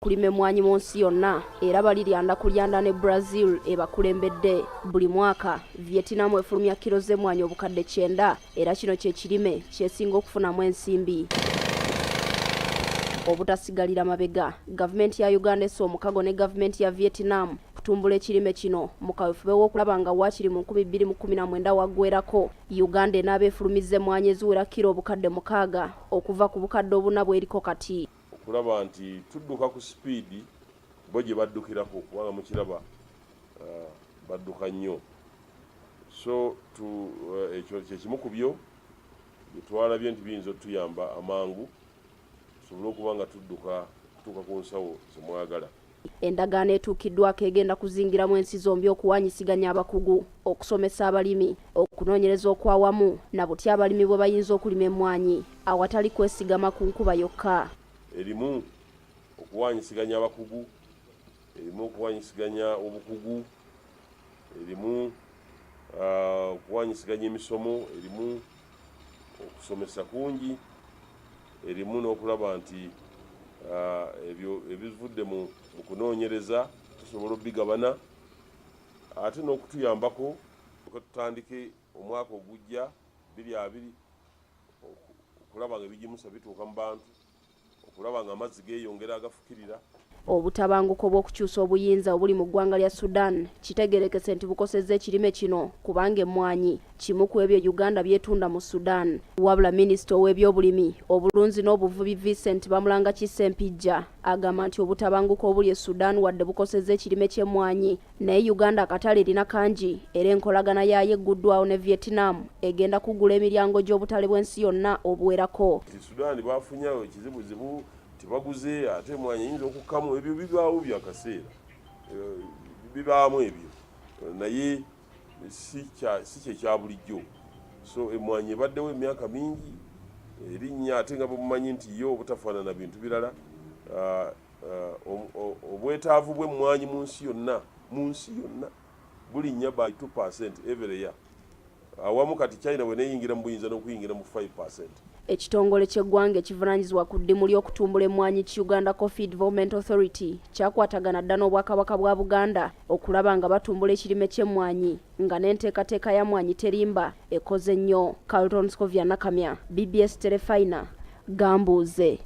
Kulima emmwanyi mu nsi yonna era baliryanda kulyanda ne Brazil ebakulembedde buli mwaka. Vietnam efulumya kilo z'emmwanyi obukadde 9 era kino kye kirime kyesinga okufunamu ensimbi. Obutasigalira mabega, gavumenti ya Uganda Esse Omukago ne gavumenti ya Vietnam kutumbula ekirime kino mu kaweefube w'okulaba nga waakiri mu 2019 waggweerako. Uganda enaaba efulumizza emmwanyi eziwera kilo obukadde 6 okuva ku bukadde 4 bweriko kati. Okulaba nti tudduka ku sipiidi bo gye baddukirako kubanga mukiraba badduka nnyo. So ekyo kyekimu ku byo twalabye nti biyinza otuyamba amangu tusobole okuba nga tutuuka ku nsawo zemwagala. Endagaano etuukiddwako egenda kuzingiramu ensi zombi okuwanyisiganya abakugu, okusomesa abalimi, okunoonyereza okwawamu na butya abalimi bwe bayinza okulima emmwanyi awatali kwesigama ku nkuba yokka. Erimu okuwanyisiganya abakugu, erimu okuwanyisiganya obukugu, erimu okuwanyisiganya emisomo, erimu okusomesa kungi, erimu n'okulaba nti ebyo ebivudde mu kunoonyereza tusobola obigabana ate n'okutuyambako tutandike omwaka ogujja 2020 okulaba nga ebigimusa bituuka mu bantu, okulaba nga amazzi geeyongera agafukirira. Obutabanguko bw'okukyusa obuyinza obuli mu ggwanga lya Sudan kitegeerekese nti bukosezza ekirime kino kubanga emmwanyi kimu ku ebyo Uganda byetunda mu Sudan. Wabula minisita ow'ebyobulimi, obulunzi n'obuvubi Vincent Bamulanga Kisempijja agamba nti obutabanguko obuli e Sudan wadde bukosezza ekirime ky'emmwanyi naye Uganda akatale erina kangi era enkolagana yaayo egguddwawo ne Vietnam egenda kugula emiryango gy'obutale bw'ensi yonna obuwerako. Sudan bafunyayo ekizibuzibu tibaguze ate emmwanyi eyinza okukkamu ebyo bibaawo byakaseera bibaamu ebyo naye si kyekya bulijjo. So emmwanyi ebaddewo emyaka mingi erinnya ate nga bwemumanyi nti yo obutafaanana bintu birala. Obwetaavu bw'emmwanyi mu nsi yonna bulinnya by 2% every year. Awamu kati China bwe neeyingira mu buyinza n'okuyingira mu 5%. Ekitongole ky'eggwanga ekivunaanyizibwa ku ddimu ly'okutumbula emmwanyi ki Uganda Coffee Development Authority kyakwatagana dda n'Obwakabaka bwa Buganda okulaba nga batumbula ekirime ky'emmwanyi nga n'enteekateeka ya mmwanyi terimba ekoze nnyo. Carlton Scovia Nakamya, BBS Terefayina, Gambuuze.